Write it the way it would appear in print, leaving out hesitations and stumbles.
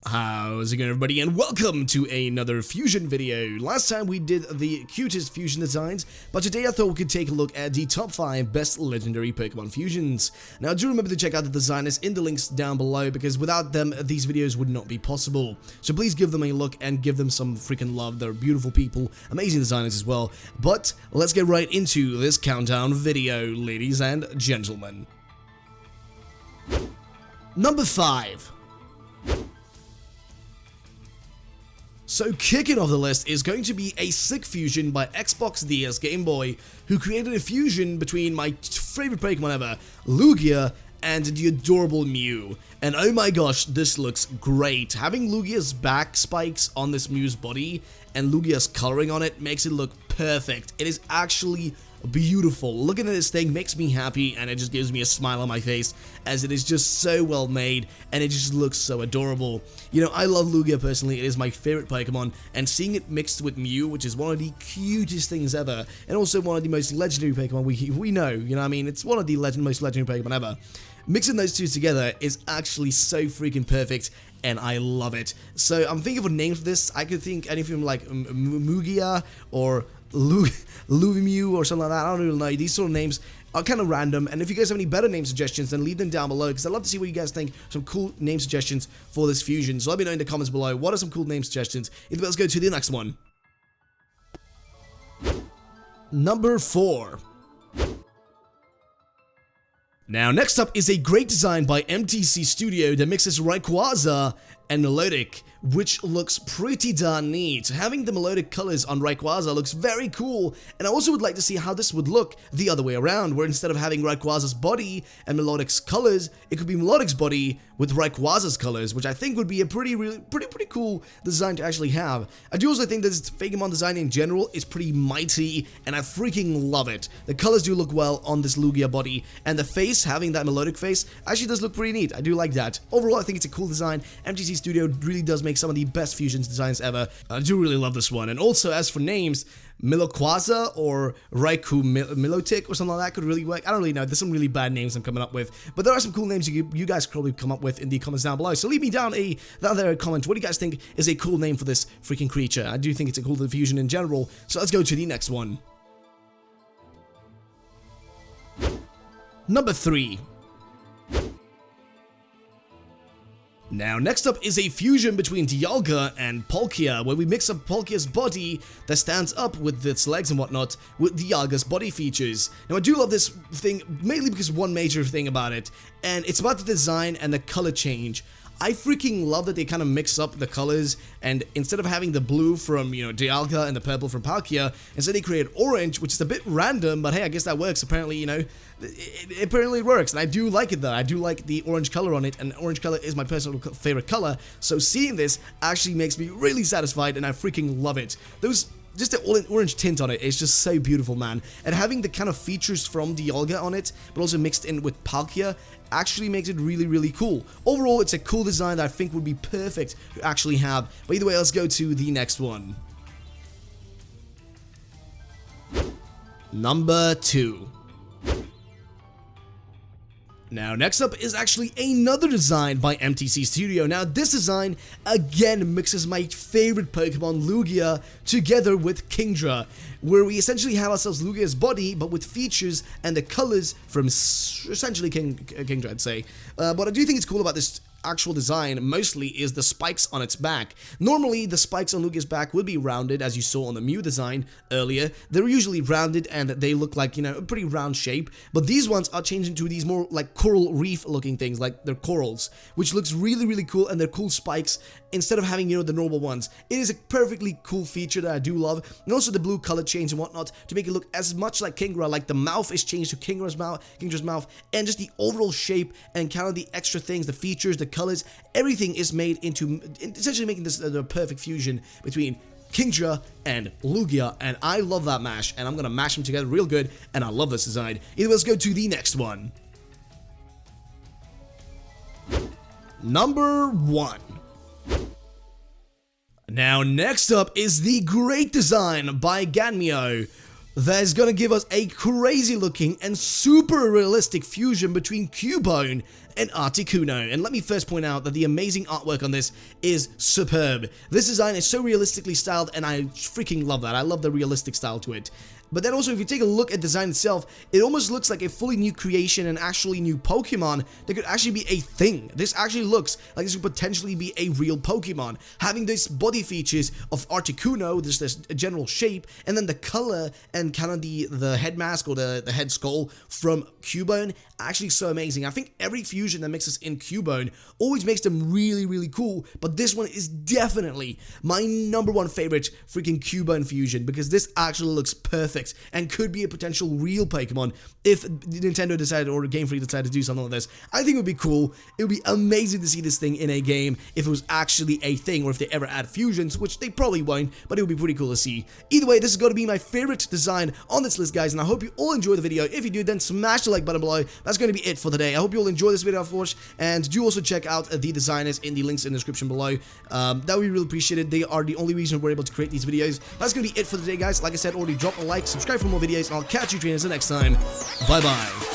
How's it going, everybody, and welcome to another fusion video. Last time we did the cutest fusion designs, but today I thought we could take a look at the top 5 best legendary Pokemon fusions. Now do remember to check out the designers in the links down below, because without them these videos would not be possible. So please give them a look and give them some freaking love. They're beautiful people, amazing designers as well. But let's get right into this countdown video, ladies and gentlemen. Number 5. So kicking off the list is going to be a sick fusion by Xbox DS Game Boy, who created a fusion between my favorite Pokemon ever, Lugia, and the adorable Mew. And oh my gosh, this looks great. Having Lugia's back spikes on this Mew's body and Lugia's coloring on it makes it look perfect. It is actually beautiful. Looking at this thing makes me happy, and it just gives me a smile on my face, as it is just so well made and it just looks so adorable. You know, I love Lugia personally. It is my favorite Pokemon, and seeing it mixed with Mew, which is one of the cutest things ever, and also one of the most legendary Pokemon we know, you know what I mean? It's one of the most legendary Pokemon ever. Mixing those two together is actually so freaking perfect, and I love it. So I'm thinking of a name for this. I could think anything like Mugia or Luvimew or something like that. I don't really know. These sort of names are kind of random, and if you guys have any better name suggestions, then leave them down below, because I'd love to see what you guys think. Some cool name suggestions for this fusion. So let me know in the comments below. What are some cool name suggestions? Let's go to the next one. Number 4. Now, next up is a great design by MPC Studio that mixes Rayquaza and Melodic, which looks pretty darn neat. Having the melodic colors on Rayquaza looks very cool, and I also would like to see how this would look the other way around, where instead of having Rayquaza's body and Melodic's colors, it could be Melodic's body with Rayquaza's colors, which I think would be a pretty cool design to actually have. I do also think that this Pokemon design in general is pretty mighty, and I freaking love it. The colors do look well on this Lugia body, and the face, having that melodic face, actually does look pretty neat. I do like that. Overall, I think it's a cool design. MPC Studio really does make some of the best fusions designs ever. I do really love this one. And also, as for names, Miloquaza or Raikou Milotic or something like that could really work. I don't really know. There's some really bad names I'm coming up with, but there are some cool names you guys could probably come up with in the comments down below. So leave me down a comment. What do you guys think is a cool name for this freaking creature? I do think it's a cool fusion in general. So let's go to the next one. Number 3. Now, next up is a fusion between Dialga and Palkia, where we mix up Palkia's body that stands up with its legs and whatnot with Dialga's body features. Now, I do love this thing, mainly because one major thing about it, and it's about the design and the color change. I freaking love that they kind of mix up the colors, and instead of having the blue from, you know, Dialga and the purple from Palkia, instead they create orange, which is a bit random, but hey, I guess that works. Apparently, you know, it apparently works, and I do like it though. I do like the orange color on it, and orange color is my personal favorite color, so seeing this actually makes me really satisfied, and I freaking love it. Just the orange tint on it is just so beautiful, man. And having the kind of features from Dialga on it, but also mixed in with Palkia, actually makes it really cool. Overall, it's a cool design that I think would be perfect to actually have. But either way, let's go to the next one. Number 2. Now, next up is actually another design by MPC Studio. Now, this design, again, mixes my favorite Pokemon, Lugia, together with Kingdra, where we essentially have ourselves Lugia's body, but with features and the colors from essentially Kingdra, I'd say. What I do think is cool about this actual design mostly is the spikes on its back. Normally, the spikes on Lugia's back would be rounded, as you saw on the Mew design earlier. They're usually rounded and they look like, you know, a pretty round shape, but these ones are changing to these more like coral reef looking things, like they're corals, which looks really cool, and they're cool spikes instead of having, you know, the normal ones. It is a perfectly cool feature that I do love, and also the blue color change and whatnot to make it look as much like Kingdra, like the mouth is changed to Kingdra's mouth, and just the overall shape and kind of the extra things, the features, the colors, everything is made into essentially making this the perfect fusion between Kingdra and Lugia, and I love that mash, and I'm gonna mash them together real good, and I love this design. Either way, let's go to the next one. Number 1. Now, next up is the great design by Ganmyo, that is gonna give us a crazy looking and super realistic fusion between Cubone and Articuno. And let me first point out that the amazing artwork on this is superb. This design is so realistically styled, and I freaking love that. I love the realistic style to it. But then also, if you take a look at the design itself, it almost looks like a fully new creation and actually new Pokemon that could actually be a thing. This actually looks like this could potentially be a real Pokemon. Having these body features of Articuno, this general shape, and then the color and kind of the head mask or the head skull from Cubone, actually so amazing. I think every fusion that mixes in Cubone always makes them really, really cool, but this one is definitely my #1 favorite freaking Cubone fusion, because this actually looks perfect and could be a potential real Pokemon if Nintendo decided, or Game Freak decided to do something like this. I think it would be cool. It would be amazing to see this thing in a game if it was actually a thing, or if they ever add fusions, which they probably won't, but it would be pretty cool to see. Either way, this is going to be my favorite design on this list, guys, and I hope you all enjoy the video. If you do, then smash the like button below. That's going to be it for today. I hope you all enjoy this video, of course, and do also check out the designers in the links in the description below. That would be really appreciated. They are the only reason we're able to create these videos. That's going to be it for today, guys. Like I said, already drop a like, subscribe for more videos, and I'll catch you trainers the next time. Bye bye.